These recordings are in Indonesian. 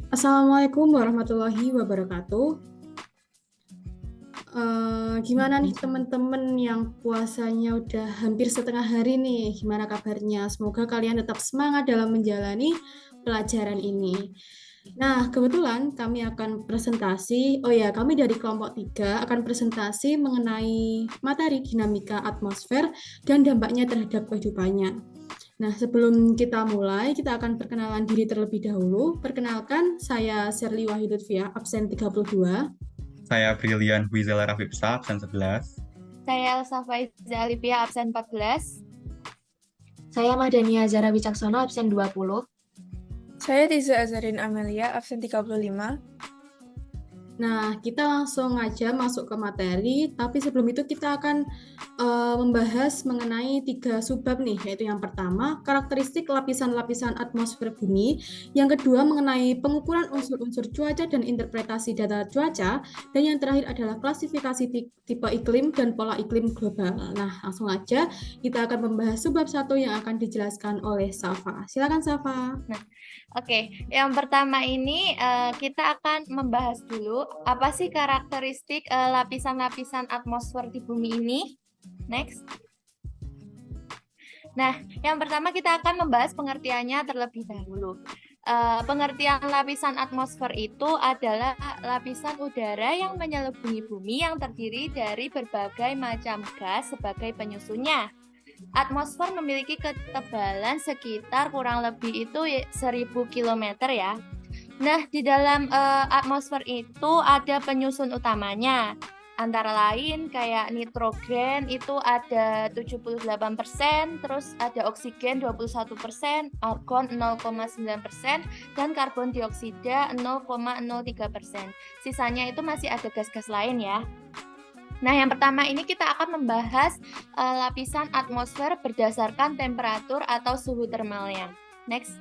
Assalamualaikum warahmatullahi wabarakatuh. Gimana nih teman-teman yang puasanya udah hampir setengah hari nih? Gimana kabarnya? Semoga kalian tetap semangat dalam menjalani pelajaran ini. Nah, kebetulan kami akan presentasi, oh ya, kami dari kelompok 3 akan presentasi mengenai materi dinamika atmosfer dan dampaknya terhadap kehidupannya. Nah, sebelum kita mulai, kita akan perkenalan diri terlebih dahulu. Perkenalkan, saya Sherly Wahidutfiah, absen 32. Saya Brilian Huizela Rafipsa, absen 11. Saya Elsa Faiza Alivia, absen 14. Saya Mahdania Zara Wicaksono, absen 20. Saya Tiza Azarin Amelia, absen 35. Nah, kita langsung aja masuk ke materi, tapi sebelum itu kita akan membahas mengenai 3 subbab nih, yaitu yang pertama, karakteristik lapisan-lapisan atmosfer bumi, yang kedua mengenai pengukuran unsur-unsur cuaca dan interpretasi data cuaca, dan yang terakhir adalah klasifikasi tipe iklim dan pola iklim global. Nah, langsung aja kita akan membahas subbab 1 yang akan dijelaskan oleh Safa. Silakan Safa. Oke, yang pertama ini kita akan membahas dulu apa sih karakteristik lapisan-lapisan atmosfer di bumi ini. Next. Nah, yang pertama kita akan membahas pengertiannya terlebih dahulu. Pengertian lapisan atmosfer itu adalah lapisan udara yang menyelimuti bumi yang terdiri dari berbagai macam gas sebagai penyusunnya. Atmosfer memiliki ketebalan sekitar kurang lebih itu 1000 km ya. Nah, di dalam atmosfer itu ada penyusun utamanya. Antara lain kayak nitrogen itu ada 78%, terus ada oksigen 21%, argon 0,9%, dan karbon dioksida 0,03%. Sisanya itu masih ada gas-gas lain ya. Nah, yang pertama ini kita akan membahas lapisan atmosfer berdasarkan temperatur atau suhu termalnya. Next.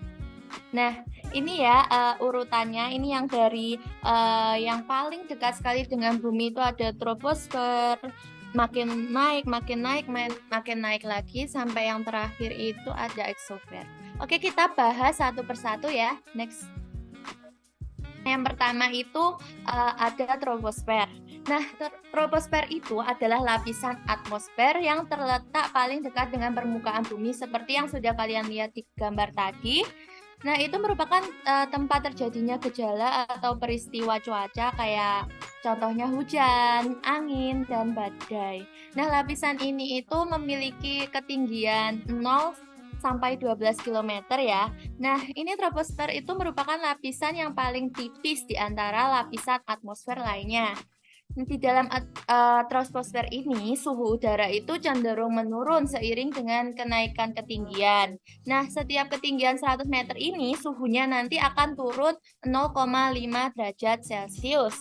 Nah, ini ya urutannya. Ini yang dari yang paling dekat sekali dengan bumi itu ada troposfer, makin naik, makin naik lagi sampai yang terakhir itu ada exosfer. Oke, kita bahas satu persatu ya. Next. Yang pertama itu ada troposfer. Nah, troposfer itu adalah lapisan atmosfer yang terletak paling dekat dengan permukaan bumi seperti yang sudah kalian lihat di gambar tadi. Nah, itu merupakan tempat terjadinya gejala atau peristiwa cuaca kayak contohnya hujan, angin, dan badai. Nah, lapisan ini itu memiliki ketinggian 0 sampai 12 km ya. Nah, ini troposfer itu merupakan lapisan yang paling tipis di antara lapisan atmosfer lainnya. Di dalam troposfer ini, suhu udara itu cenderung menurun seiring dengan kenaikan ketinggian. Nah, setiap ketinggian 100 meter ini, suhunya nanti akan turun 0,5 derajat Celcius.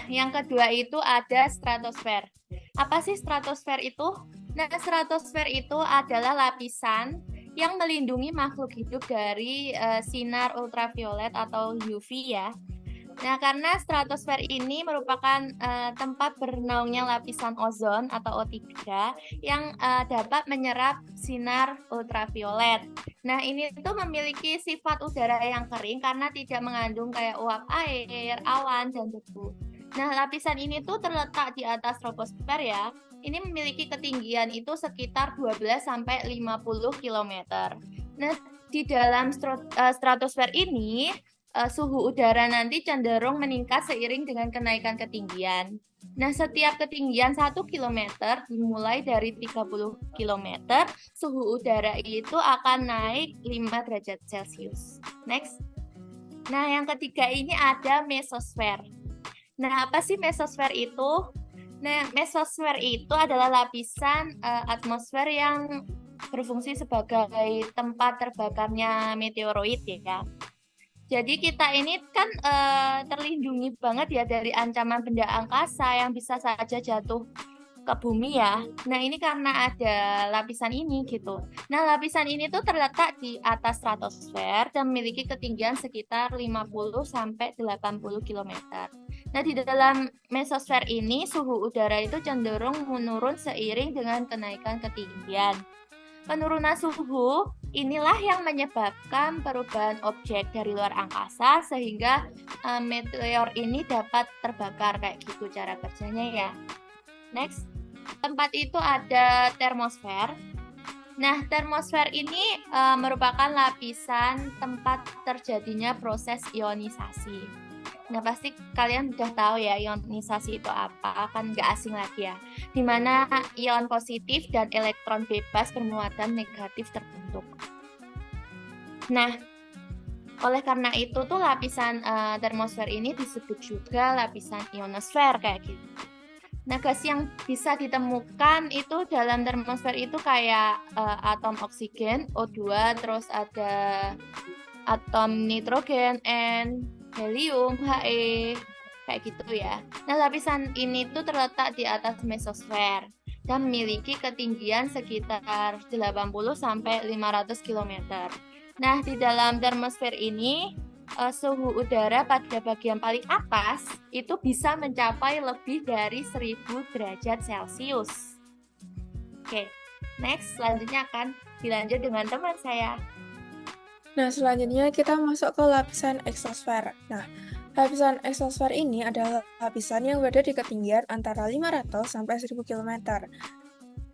Yang kedua itu ada stratosfer. Apa sih stratosfer itu? Nah, stratosfer itu adalah lapisan yang melindungi makhluk hidup dari sinar ultraviolet atau UV ya. Nah, karena stratosfer ini merupakan tempat bernaungnya lapisan ozon atau O3 yang dapat menyerap sinar ultraviolet. Nah, ini tuh memiliki sifat udara yang kering karena tidak mengandung kayak uap air, awan, dan debu. Nah, lapisan ini tuh terletak di atas troposfer ya. Ini memiliki ketinggian itu sekitar 12 sampai 50 km. Nah, di dalam stratosfer ini suhu udara nanti cenderung meningkat seiring dengan kenaikan ketinggian. Nah, setiap ketinggian 1 km dimulai dari 30 km, suhu udara itu akan naik 5 derajat Celcius. Next. Nah, yang ketiga ini ada mesosfer. Nah, apa sih mesosfer itu? Nah, mesosfer itu adalah lapisan atmosfer yang berfungsi sebagai tempat terbakarnya meteoroid ya. Jadi kita ini kan terlindungi banget ya dari ancaman benda angkasa yang bisa saja jatuh ke bumi ya. Nah, ini karena ada lapisan ini gitu. Nah, lapisan ini tuh terletak di atas stratosfer dan memiliki ketinggian sekitar 50 sampai 80 km. Nah, di dalam mesosfer ini suhu udara itu cenderung menurun seiring dengan kenaikan ketinggian. Penurunan suhu inilah yang menyebabkan perubahan objek dari luar angkasa sehingga meteor ini dapat terbakar kayak gitu cara kerjanya ya. Next, tempat itu ada termosfer. Nah, termosfer ini merupakan lapisan tempat terjadinya proses ionisasi. Nah, pasti kalian udah tahu ya ionisasi itu apa, kan nggak asing lagi ya. Di mana ion positif dan elektron bebas bermuatan negatif terbentuk. Nah, oleh karena itu tuh lapisan termosfer ini disebut juga lapisan ionosfer kayak gitu. Nah, gas yang bisa ditemukan itu dalam termosfer itu kayak atom oksigen, O2, terus ada atom nitrogen, N, helium, He, kayak gitu ya. Nah, lapisan ini tuh terletak di atas mesosfer dan memiliki ketinggian sekitar 80 sampai 500 km. Nah, di dalam termosfer ini suhu udara pada bagian paling atas itu bisa mencapai lebih dari 1000 derajat Celcius. Oke, next selanjutnya akan dilanjut dengan teman saya. Nah, selanjutnya kita masuk ke lapisan eksosfer. Nah, lapisan eksosfer ini adalah lapisan yang berada di ketinggian antara 500 sampai 1000 km.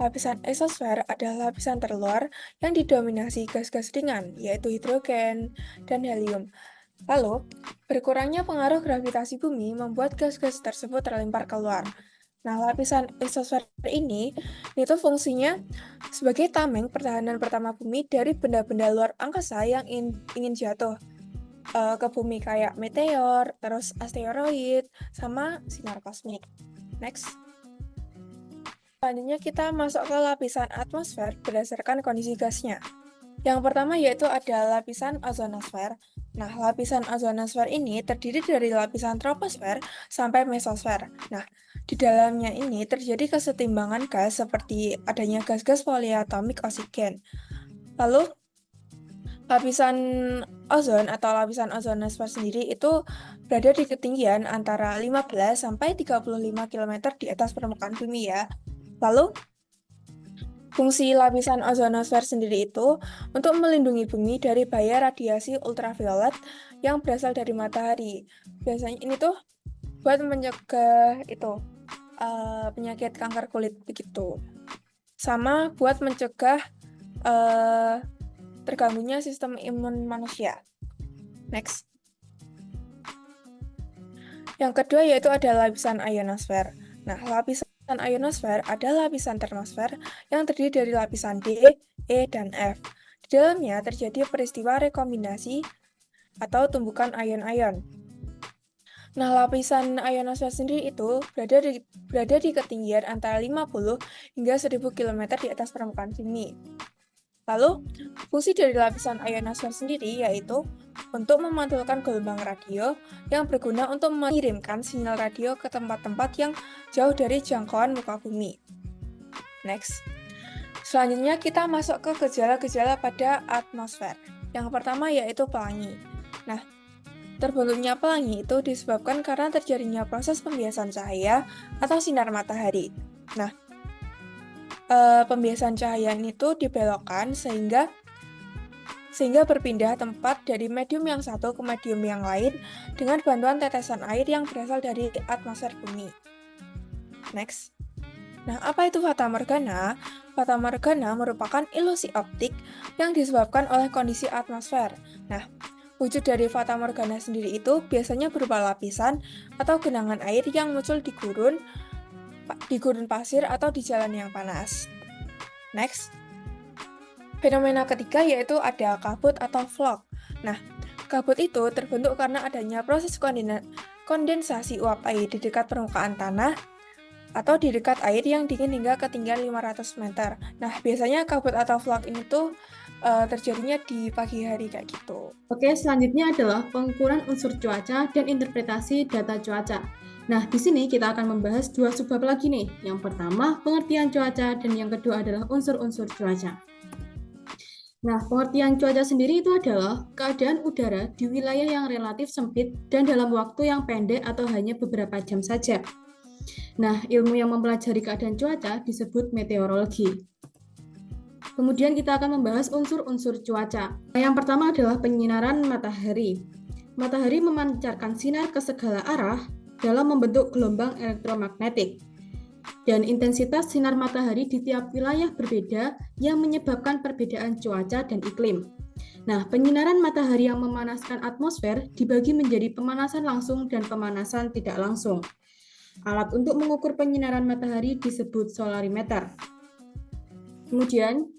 Lapisan eksosfer adalah lapisan terluar yang didominasi gas-gas ringan, yaitu hidrogen dan helium. Lalu, berkurangnya pengaruh gravitasi bumi membuat gas-gas tersebut terlempar keluar. Nah, lapisan eksosfer ini itu fungsinya sebagai tameng pertahanan pertama bumi dari benda-benda luar angkasa yang ingin jatuh ke bumi kayak meteor, terus asteroid, sama sinar kosmik. Next. Selanjutnya kita masuk ke lapisan atmosfer berdasarkan kondisi gasnya. Yang pertama yaitu ada lapisan ozonosfer. Nah, lapisan ozonosfer ini terdiri dari lapisan troposfer sampai mesosfer. Nah, di dalamnya ini terjadi kesetimbangan gas seperti adanya gas-gas poliatomik oksigen. Lalu, lapisan ozon atau lapisan ozonosfer sendiri itu berada di ketinggian antara 15 sampai 35 km di atas permukaan bumi ya. Lalu, fungsi lapisan ozonosfer sendiri itu untuk melindungi bumi dari bahaya radiasi ultraviolet yang berasal dari matahari. Biasanya ini tuh buat mencegah itu penyakit kanker kulit begitu. Sama buat mencegah terganggunya sistem imun manusia. Next. Yang kedua yaitu ada lapisan ionosfer. Nah, lapisan ionosfer adalah lapisan termosfer yang terdiri dari lapisan D, E, dan F. Di dalamnya terjadi peristiwa rekombinasi atau tumbukan ion-ion. Nah, lapisan ionosfer sendiri itu berada di ketinggian antara 50 hingga 1000 km di atas permukaan bumi. Lalu, fungsi dari lapisan ionosfer sendiri yaitu untuk memantulkan gelombang radio yang berguna untuk mengirimkan sinyal radio ke tempat-tempat yang jauh dari jangkauan muka bumi. Next. Selanjutnya kita masuk ke gejala-gejala pada atmosfer. Yang pertama yaitu pelangi. Nah, terbentuknya pelangi itu disebabkan karena terjadinya proses pembiasan cahaya atau sinar matahari. Nah, pembiasan cahaya itu dibelokkan sehingga berpindah tempat dari medium yang satu ke medium yang lain dengan bantuan tetesan air yang berasal dari atmosfer bumi. Next. Nah, apa itu fata morgana? Fata morgana merupakan ilusi optik yang disebabkan oleh kondisi atmosfer. Nah, wujud dari fata morgana sendiri itu biasanya berupa lapisan atau genangan air yang muncul di gurun pasir atau di jalan yang panas. Next. Fenomena ketiga yaitu ada kabut atau fog. Nah, kabut itu terbentuk karena adanya proses kondensasi uap air di dekat permukaan tanah atau di dekat air yang dingin hingga ketinggian 500 meter. Nah, biasanya kabut atau fog ini tuh terjadinya di pagi hari kayak gitu. Oke, selanjutnya adalah pengukuran unsur cuaca dan interpretasi data cuaca. Nah, di sini kita akan membahas dua subbab lagi nih. Yang pertama, pengertian cuaca, dan yang kedua adalah unsur-unsur cuaca. Nah, pengertian cuaca sendiri itu adalah keadaan udara di wilayah yang relatif sempit dan dalam waktu yang pendek atau hanya beberapa jam saja. Nah, ilmu yang mempelajari keadaan cuaca disebut meteorologi. Kemudian kita akan membahas unsur-unsur cuaca. Yang pertama adalah penyinaran matahari. Matahari memancarkan sinar ke segala arah dalam membentuk gelombang elektromagnetik. Dan intensitas sinar matahari di tiap wilayah berbeda yang menyebabkan perbedaan cuaca dan iklim. Nah, penyinaran matahari yang memanaskan atmosfer dibagi menjadi pemanasan langsung dan pemanasan tidak langsung. Alat untuk mengukur penyinaran matahari disebut solarimeter. Kemudian,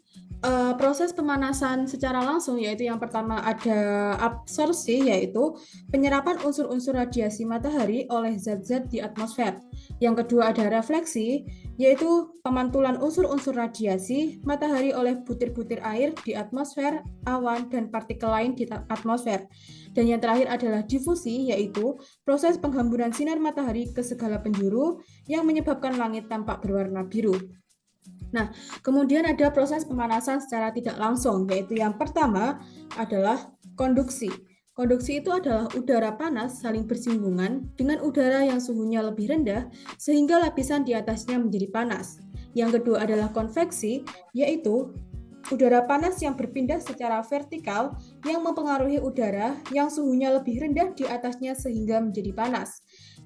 proses pemanasan secara langsung yaitu yang pertama ada absorpsi, yaitu penyerapan unsur-unsur radiasi matahari oleh zat-zat di atmosfer. Yang kedua ada refleksi, yaitu pemantulan unsur-unsur radiasi matahari oleh butir-butir air di atmosfer, awan, dan partikel lain di atmosfer. Dan yang terakhir adalah difusi, yaitu proses penghamburan sinar matahari ke segala penjuru yang menyebabkan langit tampak berwarna biru. Nah, kemudian ada proses pemanasan secara tidak langsung, yaitu yang pertama adalah konduksi. Konduksi itu adalah udara panas saling bersinggungan dengan udara yang suhunya lebih rendah, sehingga lapisan di atasnya menjadi panas. Yang kedua adalah konveksi, yaitu udara panas yang berpindah secara vertikal yang mempengaruhi udara yang suhunya lebih rendah di atasnya sehingga menjadi panas.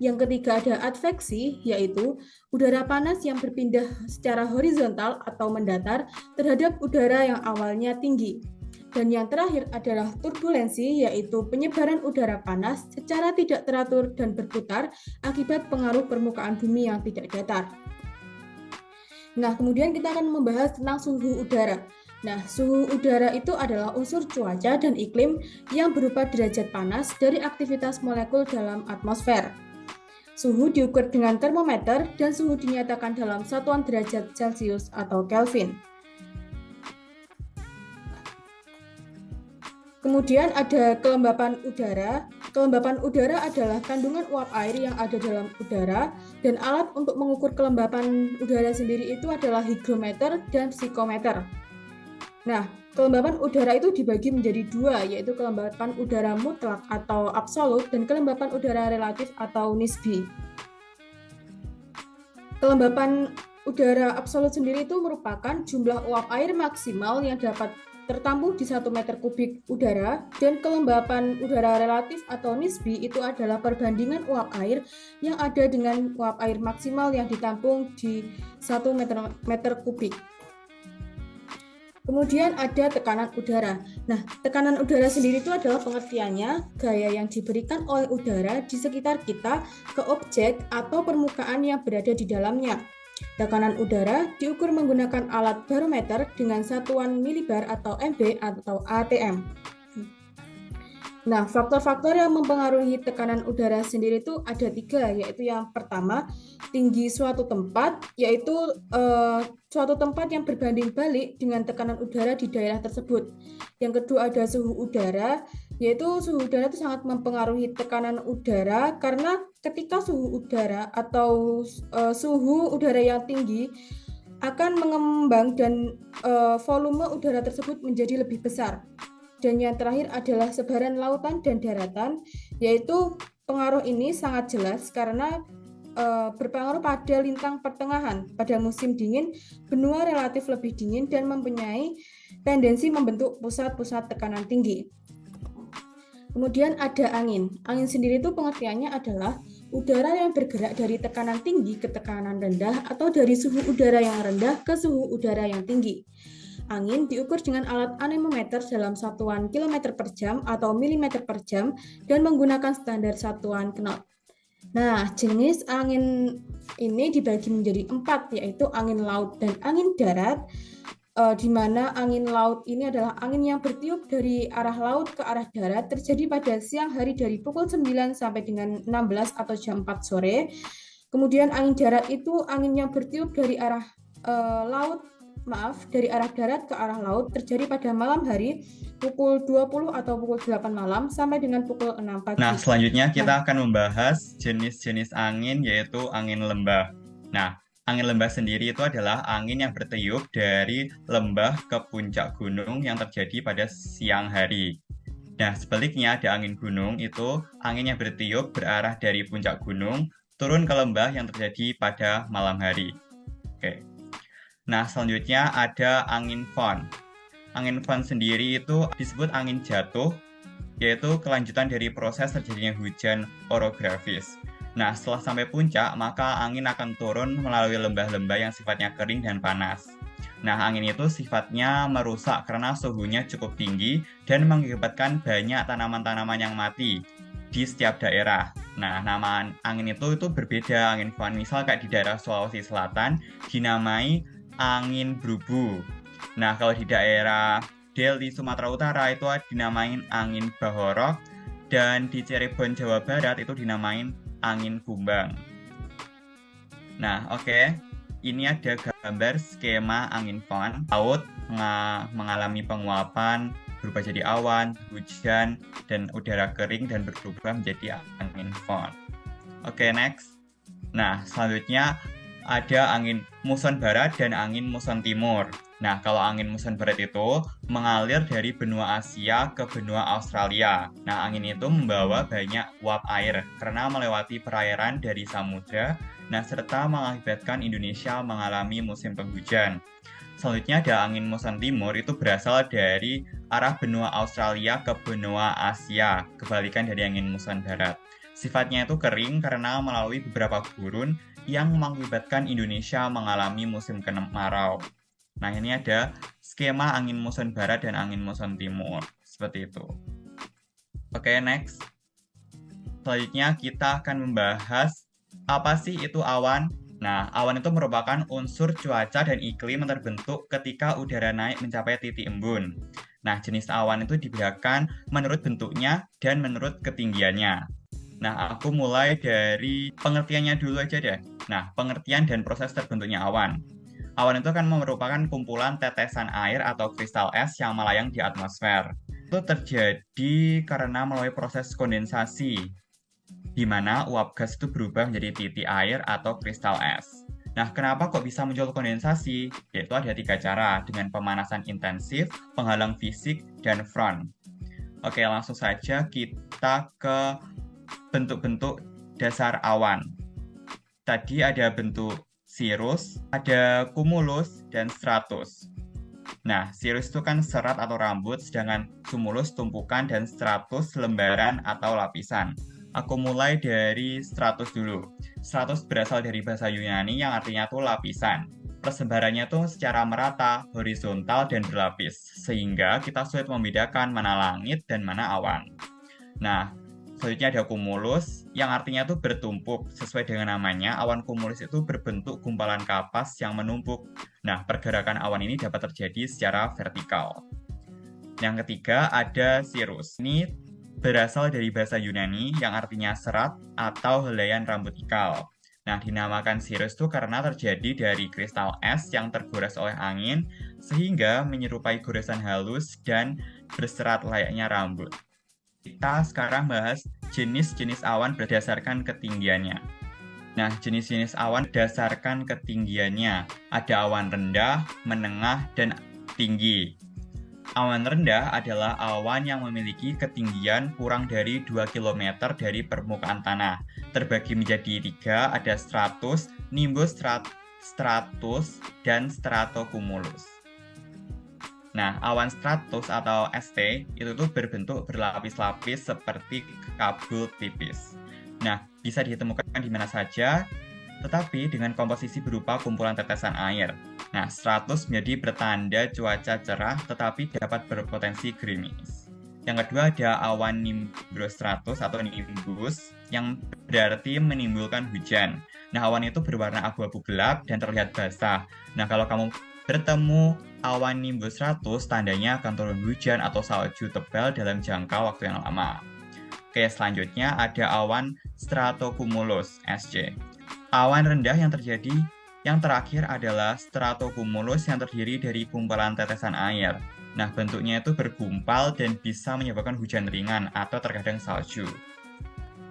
Yang ketiga ada adveksi, yaitu udara panas yang berpindah secara horizontal atau mendatar terhadap udara yang awalnya tinggi. Dan yang terakhir adalah turbulensi, yaitu penyebaran udara panas secara tidak teratur dan berputar akibat pengaruh permukaan bumi yang tidak datar. Nah, kemudian kita akan membahas tentang suhu udara. Nah, suhu udara itu adalah unsur cuaca dan iklim yang berupa derajat panas dari aktivitas molekul dalam atmosfer. Suhu diukur dengan termometer dan suhu dinyatakan dalam satuan derajat Celcius atau Kelvin. Kemudian ada kelembapan udara. Kelembapan udara adalah kandungan uap air yang ada dalam udara, dan alat untuk mengukur kelembapan udara sendiri itu adalah hygrometer dan psikometer. Nah, kelembapan udara itu dibagi menjadi dua, yaitu kelembapan udara mutlak atau absolut dan kelembapan udara relatif atau nisbi. Kelembapan udara absolut sendiri itu merupakan jumlah uap air maksimal yang dapat tertampung di 1 meter kubik udara, dan kelembapan udara relatif atau nisbi itu adalah perbandingan uap air yang ada dengan uap air maksimal yang ditampung di 1 meter kubik. Kemudian ada tekanan udara. Nah, tekanan udara sendiri itu adalah pengertiannya gaya yang diberikan oleh udara di sekitar kita ke objek atau permukaan yang berada di dalamnya. Tekanan udara diukur menggunakan alat barometer dengan satuan milibar atau MB atau ATM. Nah, faktor-faktor yang mempengaruhi tekanan udara sendiri itu ada 3, yaitu yang pertama, tinggi suatu tempat, yaitu suatu tempat yang berbanding balik dengan tekanan udara di daerah tersebut. Yang kedua ada suhu udara, yaitu suhu udara itu sangat mempengaruhi tekanan udara karena ketika suhu udara atau suhu udara yang tinggi akan mengembang dan volume udara tersebut menjadi lebih besar. Dan yang terakhir adalah sebaran lautan dan daratan, yaitu pengaruh ini sangat jelas karena berpengaruh pada lintang pertengahan. Pada musim dingin, benua relatif lebih dingin dan mempunyai tendensi membentuk pusat-pusat tekanan tinggi. Kemudian ada angin. Angin sendiri itu pengertiannya adalah udara yang bergerak dari tekanan tinggi ke tekanan rendah atau dari suhu udara yang rendah ke suhu udara yang tinggi. Angin diukur dengan alat anemometer dalam satuan km per jam atau mm per jam dan menggunakan standar satuan knot. Nah, jenis angin ini dibagi menjadi 4, yaitu angin laut dan angin darat, di mana angin laut ini adalah angin yang bertiup dari arah laut ke arah darat terjadi pada siang hari dari pukul 9 sampai dengan 16 atau jam 4 sore. Kemudian angin darat itu angin yang bertiup dari arah dari arah darat ke arah laut terjadi pada malam hari pukul 20 atau pukul 8 malam sampai dengan pukul 6 pagi. Nah, selanjutnya kita akan membahas jenis-jenis angin, yaitu angin lembah. Nah, angin lembah sendiri itu adalah angin yang bertiup dari lembah ke puncak gunung yang terjadi pada siang hari. Nah, sebaliknya ada angin gunung, itu angin yang bertiup berarah dari puncak gunung turun ke lembah yang terjadi pada malam hari. Oke. Nah, selanjutnya ada angin von. Angin von sendiri itu disebut angin jatuh, yaitu kelanjutan dari proses terjadinya hujan orografis. Nah, setelah sampai puncak, maka angin akan turun melalui lembah-lembah yang sifatnya kering dan panas. Nah, angin itu sifatnya merusak karena suhunya cukup tinggi dan mengakibatkan banyak tanaman-tanaman yang mati di setiap daerah. Nah, nama angin itu berbeda. Angin von, misal kayak di daerah Sulawesi Selatan, dinamai angin brubu. Nah, kalau di daerah Delhi, Sumatera Utara itu dinamain angin bahorok, dan di Cirebon, Jawa Barat itu dinamain angin kumbang. Nah, oke. Ini ada gambar skema angin von. Laut mengalami penguapan, berubah jadi awan, hujan, dan udara kering dan berubah menjadi angin von. Oke, next. Nah, selanjutnya ada angin muson barat dan angin muson timur. Nah, kalau angin muson barat itu mengalir dari benua Asia ke benua Australia. Nah, angin itu membawa banyak uap air karena melewati perairan dari samudra, nah, serta mengakibatkan Indonesia mengalami musim penghujan. Selanjutnya ada angin muson timur, itu berasal dari arah benua Australia ke benua Asia, kebalikan dari angin muson barat. Sifatnya itu kering karena melalui beberapa gurun yang mengakibatkan Indonesia mengalami musim kemarau. Nah, ini ada skema angin muson barat dan angin muson timur. Seperti itu. Oke, next. Selanjutnya kita akan membahas apa sih itu awan. Nah, awan itu merupakan unsur cuaca dan iklim yang terbentuk ketika udara naik mencapai titik embun. Nah, jenis awan itu dibedakan menurut bentuknya dan menurut ketinggiannya. Nah, aku mulai dari pengertiannya dulu aja deh. Nah, pengertian dan proses terbentuknya awan. Awan itu akan merupakan kumpulan tetesan air atau kristal es yang melayang di atmosfer. Itu terjadi karena melalui proses kondensasi, di mana uap gas itu berubah menjadi titik air atau kristal es. Nah, kenapa kok bisa muncul kondensasi? Yaitu ada 3 cara, dengan pemanasan intensif, penghalang fisik, dan front. Oke, langsung saja kita ke bentuk-bentuk dasar awan. Tadi ada bentuk cirrus, ada cumulus, dan stratus. Nah, cirrus itu kan serat atau rambut, sedangkan cumulus tumpukan, dan stratus lembaran atau lapisan. Aku mulai dari stratus dulu. Stratus berasal dari bahasa Yunani yang artinya tuh lapisan. Persebarannya tuh secara merata, horizontal, dan berlapis, sehingga kita sulit membedakan mana langit dan mana awan. Nah, selanjutnya ada cumulus, yang artinya itu bertumpuk. Sesuai dengan namanya, awan cumulus itu berbentuk gumpalan kapas yang menumpuk. Nah, pergerakan awan ini dapat terjadi secara vertikal. Yang ketiga ada cirrus. Ini berasal dari bahasa Yunani yang artinya serat atau helaian rambut ikal. Nah, dinamakan cirrus itu karena terjadi dari kristal es yang tergores oleh angin, sehingga menyerupai goresan halus dan berserat layaknya rambut. Kita sekarang bahas jenis-jenis awan berdasarkan ketinggiannya. Nah, jenis-jenis awan berdasarkan ketinggiannya. Ada awan rendah, menengah, dan tinggi. Awan rendah adalah awan yang memiliki ketinggian kurang dari 2 km dari permukaan tanah. Terbagi menjadi 3, ada stratus, nimbus, stratus, dan stratocumulus. Nah, awan stratus atau ST itu tuh berbentuk berlapis-lapis seperti kabel tipis. Nah, bisa ditemukan di mana saja, tetapi dengan komposisi berupa kumpulan tetesan air. Nah, stratus menjadi bertanda cuaca cerah, tetapi dapat berpotensi gerimis. Yang kedua ada awan nimbostratus atau nimbus, yang berarti menimbulkan hujan. Nah, awan itu berwarna abu-abu gelap dan terlihat basah. Nah, kalau kamu bertemu awan nimbus 100, tandanya akan turun hujan atau salju tebal dalam jangka waktu yang lama. Oke, selanjutnya ada awan stratocumulus, SC. Awan rendah yang terakhir adalah stratocumulus yang terdiri dari gumpalan tetesan air. Nah, bentuknya itu bergumpal dan bisa menyebabkan hujan ringan atau terkadang salju.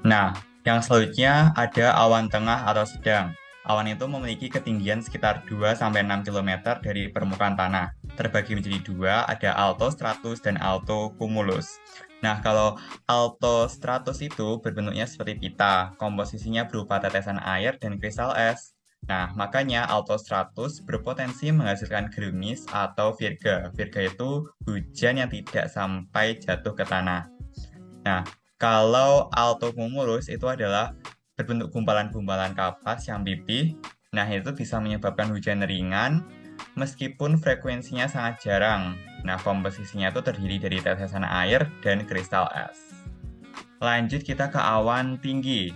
Nah, yang selanjutnya ada awan tengah atau sedang. Awan itu memiliki ketinggian sekitar 2-6 km dari permukaan tanah. Terbagi menjadi 2, ada altostratus dan altocumulus. Nah, kalau altostratus itu berbentuknya seperti pita, komposisinya berupa tetesan air dan kristal es. Nah, makanya altostratus berpotensi menghasilkan gerimis atau virga. Virga itu hujan yang tidak sampai jatuh ke tanah. Nah, kalau altocumulus itu adalah berbentuk gumpalan-gumpalan kapas yang pipih. Nah, itu bisa menyebabkan hujan ringan meskipun frekuensinya sangat jarang. Nah, komposisinya itu terdiri dari tetesan air dan kristal es. Lanjut kita ke awan tinggi.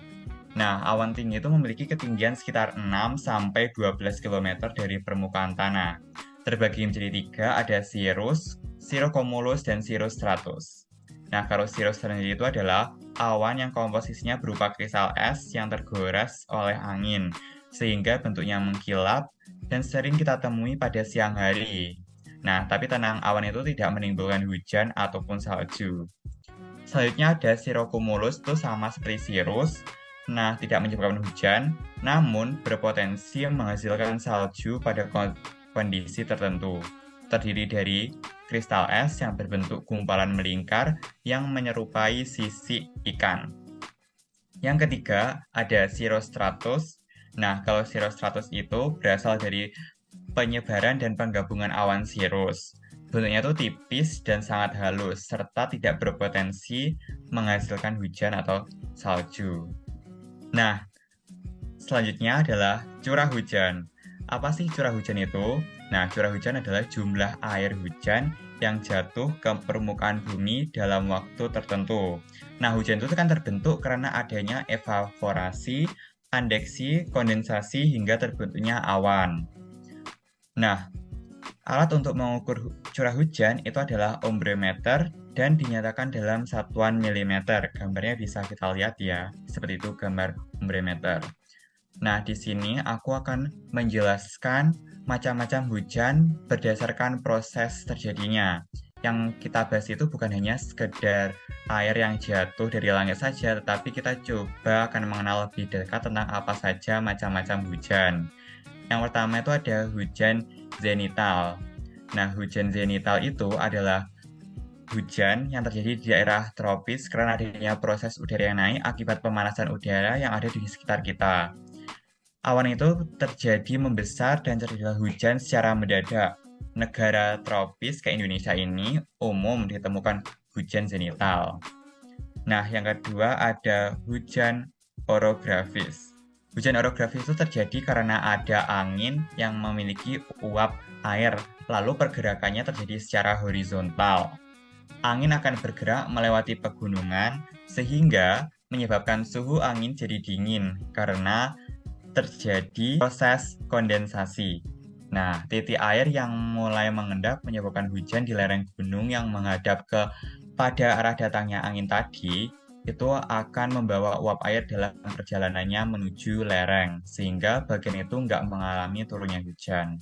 Nah, awan tinggi itu memiliki ketinggian sekitar 6-12 km dari permukaan tanah. Terbagi menjadi 3, ada cirrus, cirrocumulus, dan cirrostratus. Nah, kalau cirrus sendiri itu adalah awan yang komposisinya berupa kristal es yang tergores oleh angin, sehingga bentuknya mengkilap dan sering kita temui pada siang hari. Nah, tapi tenang, awan itu tidak menimbulkan hujan ataupun salju. Selanjutnya ada cirrocumulus, itu sama seperti cirrus. Nah, tidak menyebabkan hujan, namun berpotensi menghasilkan salju pada kondisi tertentu. Terdiri dari kristal es yang berbentuk gumpalan melingkar yang menyerupai sisik ikan. Yang ketiga, ada cirrostratus. Nah, kalau cirrostratus itu berasal dari penyebaran dan penggabungan awan cirrus. Bentuknya itu tipis dan sangat halus, serta tidak berpotensi menghasilkan hujan atau salju. Nah, selanjutnya adalah curah hujan. Apa sih curah hujan itu? Nah, curah hujan adalah jumlah air hujan yang jatuh ke permukaan bumi dalam waktu tertentu. Nah, hujan itu kan terbentuk karena adanya evaporasi, adveksi, kondensasi, hingga terbentuknya awan. Nah, alat untuk mengukur curah hujan itu adalah ombrometer dan dinyatakan dalam satuan milimeter. Gambarnya bisa kita lihat ya, seperti itu gambar ombrometer. Nah, di sini aku akan menjelaskan macam-macam hujan berdasarkan proses terjadinya. Yang kita bahas itu bukan hanya sekedar air yang jatuh dari langit saja, tetapi kita coba akan mengenal lebih dekat tentang apa saja macam-macam hujan. Yang pertama itu ada hujan zenital. Nah, hujan zenital itu adalah hujan yang terjadi di daerah tropis karena adanya proses udara yang naik akibat pemanasan udara yang ada di sekitar kita. Awan itu terjadi membesar dan terjadilah hujan secara mendadak. Negara tropis kayak Indonesia ini umum ditemukan hujan zenital. Nah, yang kedua ada hujan orografis. Hujan orografis itu terjadi karena ada angin yang memiliki uap air, lalu pergerakannya terjadi secara horizontal. Angin akan bergerak melewati pegunungan, sehingga menyebabkan suhu angin jadi dingin karena terjadi proses kondensasi. Nah, titik air yang mulai mengendap menyebabkan hujan di lereng gunung yang menghadap pada arah datangnya angin tadi, itu akan membawa uap air dalam perjalanannya menuju lereng, sehingga bagian itu nggak mengalami turunnya hujan.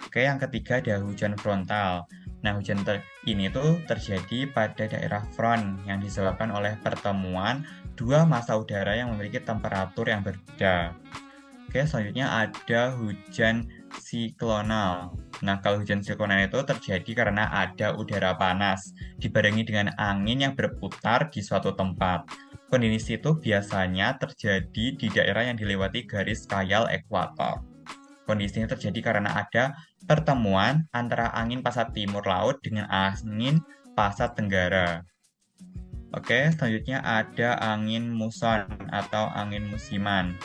Oke, yang ketiga ada hujan frontal. Nah, hujan ini tuh terjadi pada daerah front yang disebabkan oleh pertemuan dua massa udara yang memiliki temperatur yang berbeda. Oke, selanjutnya ada hujan siklonal. Nah, kalau hujan siklonal itu terjadi karena ada udara panas dibarengi dengan angin yang berputar di suatu tempat. Kondisi itu biasanya terjadi di daerah yang dilewati garis khayal ekuator. Kondisi ini terjadi karena ada pertemuan antara angin pasat timur laut dengan angin pasat tenggara. Oke, selanjutnya ada angin muson atau angin musiman.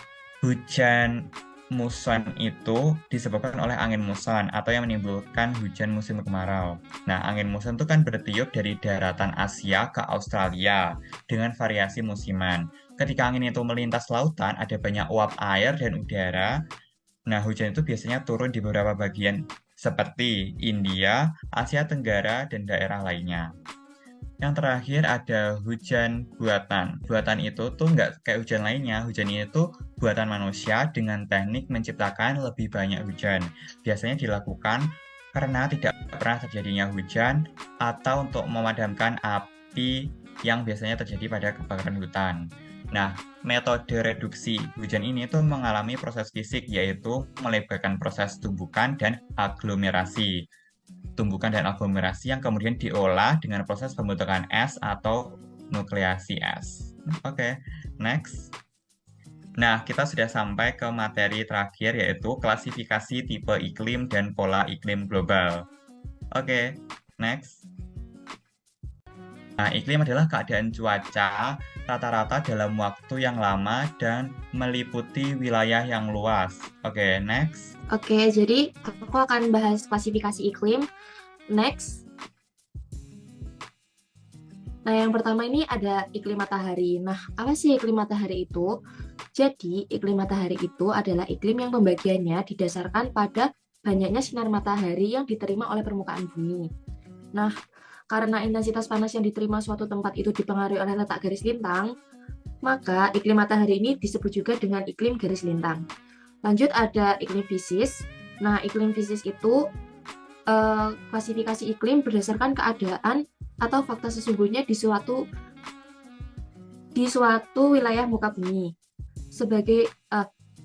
Hujan muson itu disebabkan oleh angin muson atau yang menimbulkan hujan musim kemarau. Nah, angin muson itu kan bertiup dari daratan Asia ke Australia dengan variasi musiman. Ketika angin itu melintas lautan, ada banyak uap air dan udara. Nah, hujan itu biasanya turun di beberapa bagian seperti India, Asia Tenggara, dan daerah lainnya. Yang terakhir ada hujan buatan. Buatan itu tuh nggak kayak hujan lainnya. Hujan ini tuh buatan manusia dengan teknik menciptakan lebih banyak hujan. Biasanya dilakukan karena tidak pernah terjadinya hujan atau untuk memadamkan api yang biasanya terjadi pada kebakaran hutan. Nah, metode reduksi hujan ini tuh mengalami proses fisik, yaitu melibatkan proses tumbukan dan aglomerasi. Tumbukan dan aglomerasi yang kemudian diolah dengan proses pembentukan es atau nukleasi es. Oke, next. Nah, kita sudah sampai ke materi terakhir yaitu klasifikasi tipe iklim dan pola iklim global. Oke, next. Nah, iklim adalah keadaan cuaca rata-rata dalam waktu yang lama dan meliputi wilayah yang luas. Oke, next. Oke, jadi aku akan bahas klasifikasi iklim. Next. Nah, yang pertama ini ada iklim matahari. Nah, apa sih iklim matahari itu? Jadi, iklim matahari itu adalah iklim yang pembagiannya didasarkan pada banyaknya sinar matahari yang diterima oleh permukaan bumi. Nah, karena intensitas panas yang diterima suatu tempat itu dipengaruhi oleh letak garis lintang, maka iklim matahari ini disebut juga dengan iklim garis lintang. Lanjut ada iklim fisis. Nah, iklim fisis itu klasifikasi iklim berdasarkan keadaan atau fakta sesungguhnya di suatu wilayah muka bumi. Sebagai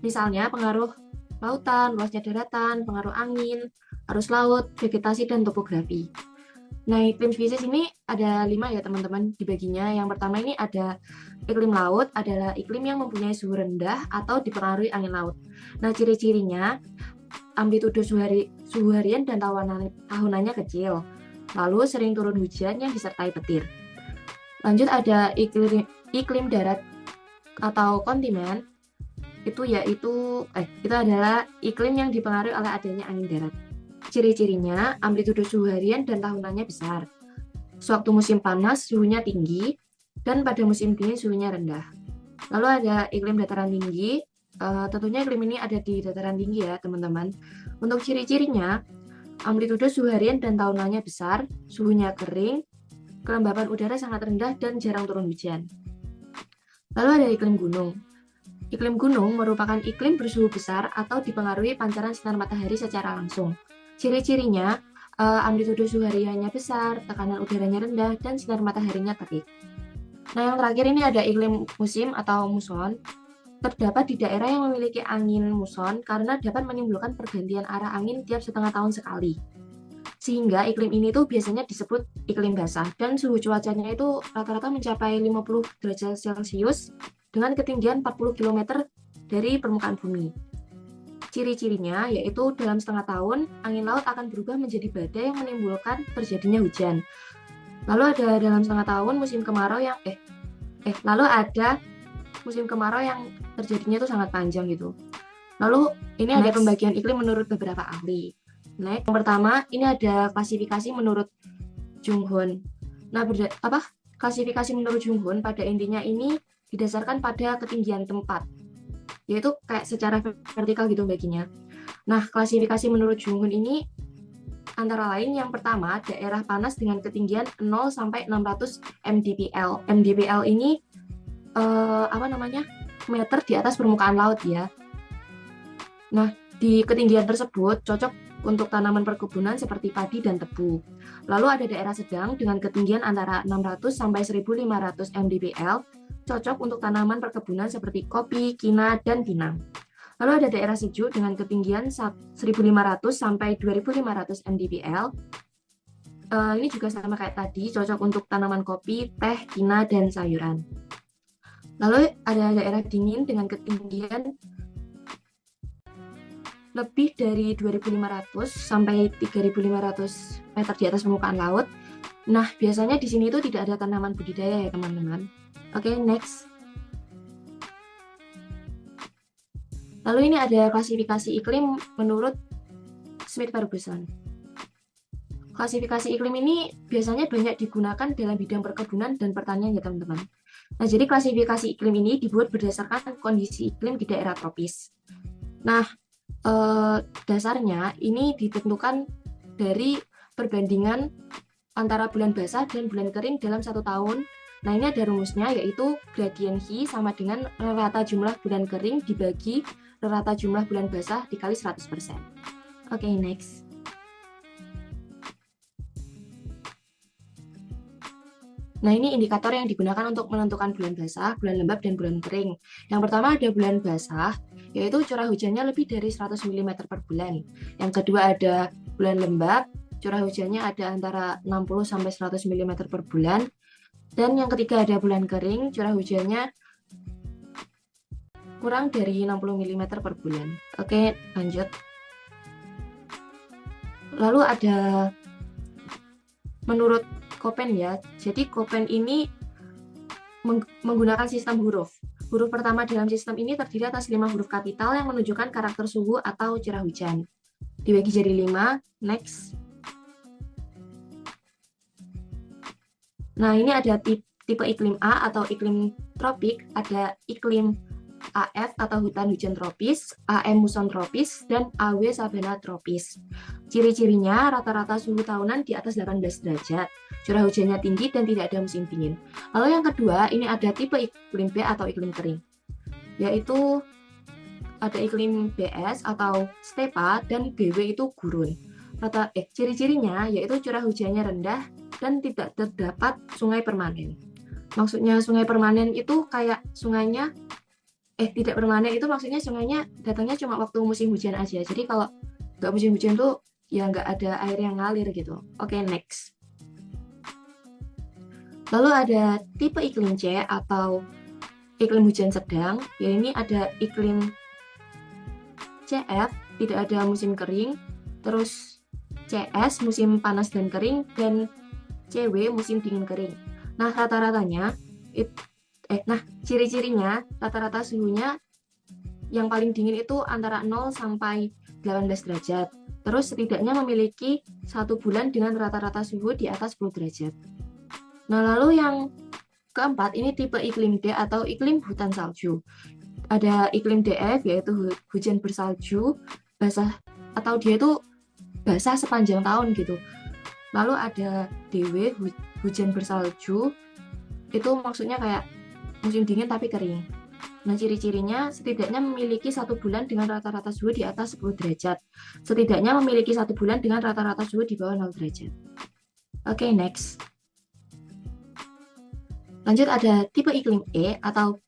misalnya pengaruh lautan, luasnya daratan, pengaruh angin, arus laut, vegetasi, dan topografi. Nah, iklim fisis ini ada 5 ya teman-teman dibaginya. Yang pertama ini ada iklim laut, adalah iklim yang mempunyai suhu rendah atau dipengaruhi angin laut. Nah, ciri-cirinya amplitudo suhu harian dan tahunannya kecil. Lalu sering turun hujan yang disertai petir. Lanjut ada iklim darat atau kontinent. Itu adalah iklim yang dipengaruhi oleh adanya angin darat. Ciri-cirinya amplitudo suhu harian dan tahunannya besar. Sewaktu musim panas suhunya tinggi dan pada musim dingin suhunya rendah. Lalu ada iklim dataran tinggi. Tentunya iklim ini ada di dataran tinggi ya teman-teman. Untuk ciri-cirinya, amplitudo suhu harian dan tahunannya besar, suhunya kering, kelembapan udara sangat rendah dan jarang turun hujan. Lalu ada iklim gunung. Iklim gunung merupakan iklim bersuhu besar atau dipengaruhi pancaran sinar matahari secara langsung. Ciri-cirinya, amplitudo suhu hariannya besar, tekanan udaranya rendah, dan sinar mataharinya terik. Nah, yang terakhir ini ada iklim musim atau muson. Terdapat di daerah yang memiliki angin muson karena dapat menimbulkan pergantian arah angin tiap setengah tahun sekali. Sehingga iklim ini tuh biasanya disebut iklim basah dan suhu cuacanya itu rata-rata mencapai 50 derajat Celcius dengan ketinggian 40 km dari permukaan bumi. Ciri-cirinya yaitu dalam setengah tahun angin laut akan berubah menjadi badai yang menimbulkan terjadinya hujan. Lalu ada dalam setengah tahun musim kemarau musim kemarau yang terjadinya itu sangat panjang gitu. Lalu ini ada pembagian iklim menurut beberapa ahli. Next, yang pertama ini ada klasifikasi menurut Junghun. Nah, klasifikasi menurut Junghun pada intinya ini didasarkan pada ketinggian tempat, yaitu kayak secara vertikal gitu baginya. Nah, klasifikasi menurut Junghun ini antara lain yang pertama daerah panas dengan ketinggian 0 sampai 600 mdpl. mdpl ini meter di atas permukaan laut ya. Nah, di ketinggian tersebut cocok untuk tanaman perkebunan seperti padi dan tebu. Lalu ada daerah sedang dengan ketinggian antara 600 sampai 1500 mdpl, cocok untuk tanaman perkebunan seperti kopi, kina, dan pinang. Lalu ada daerah sejuk dengan ketinggian 1500 sampai 2500 mdpl. Ini juga sama kayak tadi, cocok untuk tanaman kopi, teh, kina, dan sayuran. Lalu ada daerah dingin dengan ketinggian lebih dari 2.500 sampai 3.500 meter di atas permukaan laut. Nah, biasanya di sini itu tidak ada tanaman budidaya ya teman-teman. Oke, next. Lalu ini ada klasifikasi iklim menurut Smith-Ferguson. Klasifikasi iklim ini biasanya banyak digunakan dalam bidang perkebunan dan pertanian ya teman-teman. Nah, jadi klasifikasi iklim ini dibuat berdasarkan kondisi iklim di daerah tropis. Nah, dasarnya ini ditentukan dari perbandingan antara bulan basah dan bulan kering dalam 1 tahun. Nah, ini ada rumusnya yaitu gradien Hi sama dengan rata jumlah bulan kering dibagi rata jumlah bulan basah dikali 100%. Oke, next. Nah, ini indikator yang digunakan untuk menentukan bulan basah, bulan lembab, dan bulan kering. Yang pertama ada bulan basah, yaitu curah hujannya lebih dari 100 mm per bulan. Yang kedua ada bulan lembab, curah hujannya ada antara 60 sampai 100 mm per bulan. Dan yang ketiga ada bulan kering, curah hujannya kurang dari 60 mm per bulan. Oke, lanjut. Lalu ada menurut Köppen ya. Jadi Köppen ini menggunakan sistem huruf. Huruf pertama dalam sistem ini terdiri atas 5 huruf kapital yang menunjukkan karakter suhu atau curah hujan. Dibagi jadi 5, next. Nah, ini ada tipe iklim A atau iklim tropik, ada iklim AF atau hutan hujan tropis, AM muson tropis, dan AW sabana tropis. Ciri-cirinya rata-rata suhu tahunan di atas 18 derajat, curah hujannya tinggi dan tidak ada musim dingin. Lalu yang kedua, ini ada tipe iklim B atau iklim kering, yaitu ada iklim BS atau stepa dan BW itu gurun. Ciri-cirinya yaitu curah hujannya rendah dan tidak terdapat sungai permanen. Maksudnya sungai permanen itu kayak sungainya tidak permanen itu maksudnya sungainya datangnya cuma waktu musim hujan aja. Jadi kalau nggak musim hujan tuh ya nggak ada air yang ngalir gitu. Oke, next. Lalu ada tipe iklim C atau iklim hujan sedang. Ya ini ada iklim CF, tidak ada musim kering. Terus CS musim panas dan kering, dan CW musim dingin kering. Nah, rata-ratanya ciri-cirinya rata-rata suhunya yang paling dingin itu antara 0 sampai 18 derajat. Terus setidaknya memiliki 1 bulan dengan rata-rata suhu di atas 10 derajat. Nah, lalu yang keempat ini tipe iklim D atau iklim hutan salju. Ada iklim DF yaitu hujan bersalju, basah atau dia itu basah sepanjang tahun gitu. Lalu ada DW hujan bersalju, itu maksudnya kayak musim dingin tapi kering. Nah, ciri-cirinya setidaknya memiliki 1 bulan dengan rata-rata suhu di atas 10 derajat. Setidaknya memiliki 1 bulan dengan rata-rata suhu di bawah 0 derajat. Oke, next. Lanjut ada tipe iklim E atau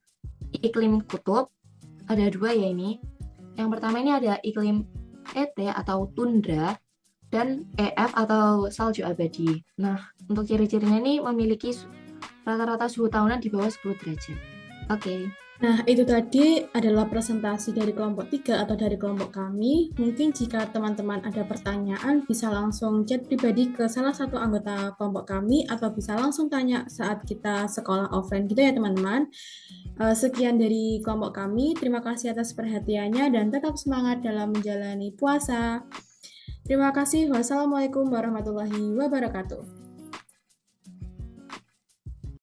iklim kutub. Ada 2 ya ini. Yang pertama ini ada iklim ET atau tundra dan EF atau salju abadi. Nah, untuk ciri-cirinya ini memiliki rata-rata suhu tahunan di bawah 10 derajat. Oke. Nah, itu tadi adalah presentasi dari kelompok 3 atau dari kelompok kami. Mungkin jika teman-teman ada pertanyaan, bisa langsung chat pribadi ke salah satu anggota kelompok kami, atau bisa langsung tanya saat kita sekolah offline gitu ya teman-teman. Sekian dari kelompok kami. Terima kasih atas perhatiannya dan tetap semangat dalam menjalani puasa. Terima kasih. Wassalamualaikum warahmatullahi wabarakatuh.